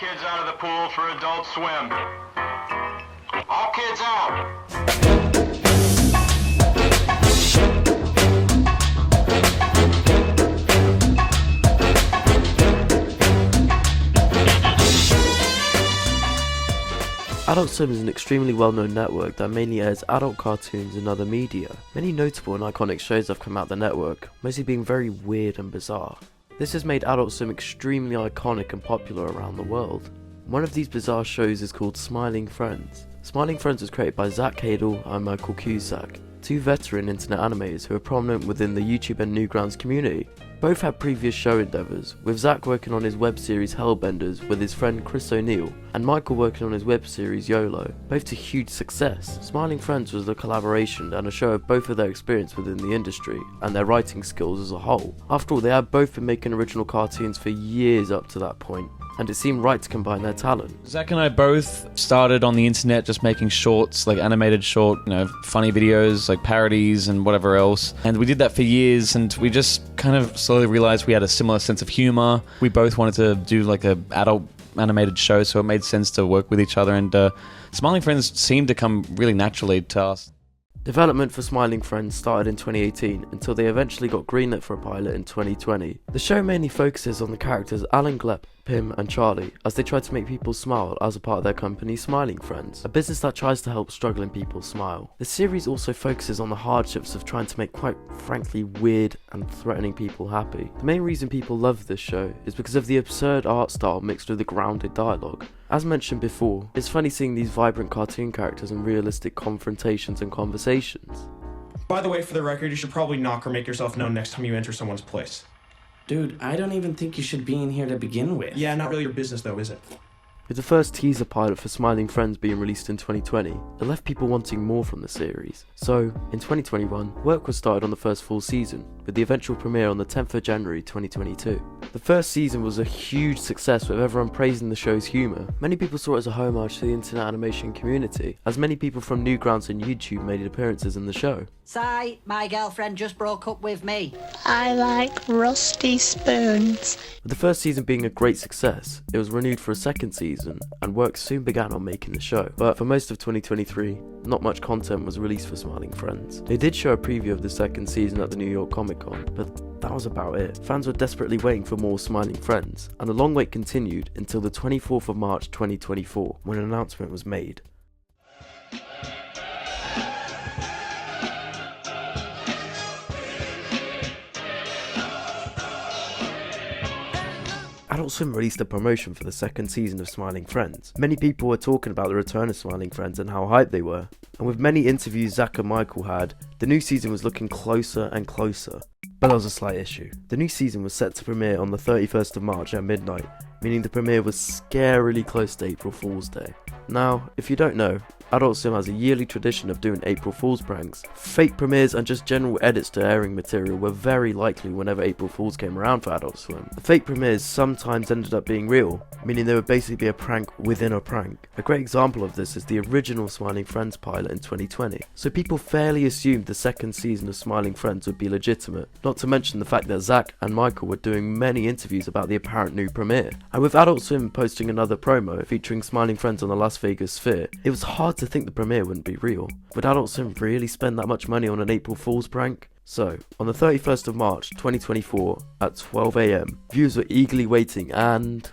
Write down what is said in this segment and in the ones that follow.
kids out of the pool for Adult Swim. All kids out. Adult Swim is an extremely well-known network that mainly airs adult cartoons and other media. Many notable and iconic shows have come out the network, mostly being very weird and bizarre. This has made Adult Swim extremely iconic and popular around the world. One of these bizarre shows is called Smiling Friends. Smiling Friends was created by Zach Hadel and Michael Cusack, two veteran internet animators who are prominent within the YouTube and Newgrounds community. Both had previous show endeavours, with Zach working on his web series Hellbenders with his friend Chris O'Neill, and Michael working on his web series YOLO, both to huge success. Smiling Friends was a collaboration and a show of both of their experience within the industry, and their writing skills as a whole. After all, they had both been making original cartoons for years up to that point, and it seemed right to combine their talent. Zach and I both started on the internet just making shorts, like animated short, funny videos, like parodies and whatever else. And we did that for years, and we just kind of slowly realized we had a similar sense of humor. We both wanted to do like a adult animated show, so it made sense to work with each other, and Smiling Friends seemed to come really naturally to us. Development for Smiling Friends started in 2018 until they eventually got greenlit for a pilot in 2020. The show mainly focuses on the characters Alan Glepp, Pim and Charlie as they try to make people smile as a part of their company Smiling Friends, a business that tries to help struggling people smile. The series also focuses on the hardships of trying to make quite frankly weird and threatening people happy. The main reason people love this show is because of the absurd art style mixed with the grounded dialogue. As mentioned before, it's funny seeing these vibrant cartoon characters in realistic confrontations and conversations. By the way, for the record, you should probably knock or make yourself known next time you enter someone's place. Dude, I don't even think you should be in here to begin with. Yeah, not really your business though, is it? With the first teaser pilot for Smiling Friends being released in 2020, it left people wanting more from the series. So, in 2021, work was started on the first full season, with the eventual premiere on the 10th of January 2022. The first season was a huge success with everyone praising the show's humour. Many people saw it as a homage to the internet animation community, as many people from Newgrounds and YouTube made appearances in the show. Sigh, my girlfriend just broke up with me. I like rusty spoons. With the first season being a great success, it was renewed for a second season, and work soon began on making the show. But for most of 2023, not much content was released for Smiling Friends. They did show a preview of the second season at the New York Comic Con, but that was about it. Fans were desperately waiting for more Smiling Friends, and the long wait continued until the 24th of March 2024, when an announcement was made. Adult Swim released a promotion for the second season of Smiling Friends. Many people were talking about the return of Smiling Friends and how hyped they were. And with many interviews Zach and Michael had, the new season was looking closer and closer. But there was a slight issue. The new season was set to premiere on the 31st of March at midnight, meaning the premiere was scarily close to April Fool's Day. Now, if you don't know, Adult Swim has a yearly tradition of doing April Fool's pranks. Fake premieres and just general edits to airing material were very likely whenever April Fool's came around for Adult Swim. The fake premieres sometimes ended up being real, meaning they would basically be a prank within a prank. A great example of this is the original Smiling Friends pilot in 2020. So people fairly assumed the second season of Smiling Friends would be legitimate, not to mention the fact that Zach and Michael were doing many interviews about the apparent new premiere. And with Adult Swim posting another promo featuring Smiling Friends on the Las Vegas Sphere, it was hard to think the premiere wouldn't be real. Would Adult Swim really spend that much money on an April Fool's prank? So, on the 31st of March 2024 at 12 AM, viewers were eagerly waiting and...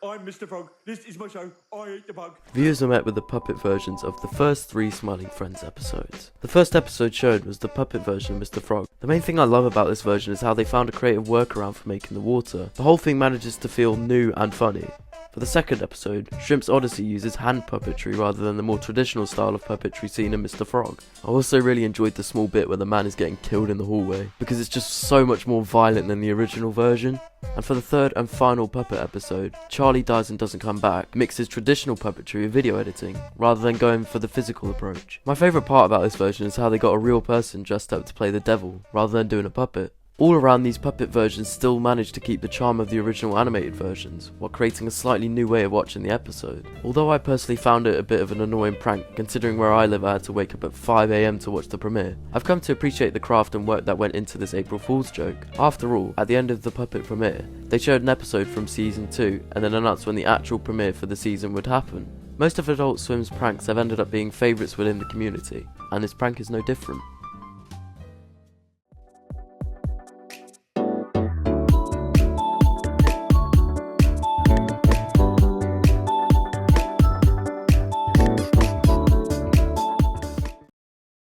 I'm Mr. Frog. This is my show. I eat the bug. Viewers were met with the puppet versions of the first 3 Smiling Friends episodes. The first episode shown was the puppet version of Mr. Frog. The main thing I love about this version is how they found a creative workaround for making the water. The whole thing manages to feel new and funny. For the second episode, Shrimp's Odyssey uses hand puppetry rather than the more traditional style of puppetry seen in Mr. Frog. I also really enjoyed the small bit where the man is getting killed in the hallway, because it's just so much more violent than the original version. And for the third and final puppet episode, Charlie Dies and Doesn't Come Back mixes traditional puppetry with video editing, rather than going for the physical approach. My favourite part about this version is how they got a real person dressed up to play the devil, rather than doing a puppet. All around, these puppet versions still managed to keep the charm of the original animated versions, while creating a slightly new way of watching the episode. Although I personally found it a bit of an annoying prank, considering where I live I had to wake up at 5 AM to watch the premiere, I've come to appreciate the craft and work that went into this April Fool's joke. After all, at the end of the puppet premiere, they showed an episode from season 2 and then announced when the actual premiere for the season would happen. Most of Adult Swim's pranks have ended up being favourites within the community, and this prank is no different.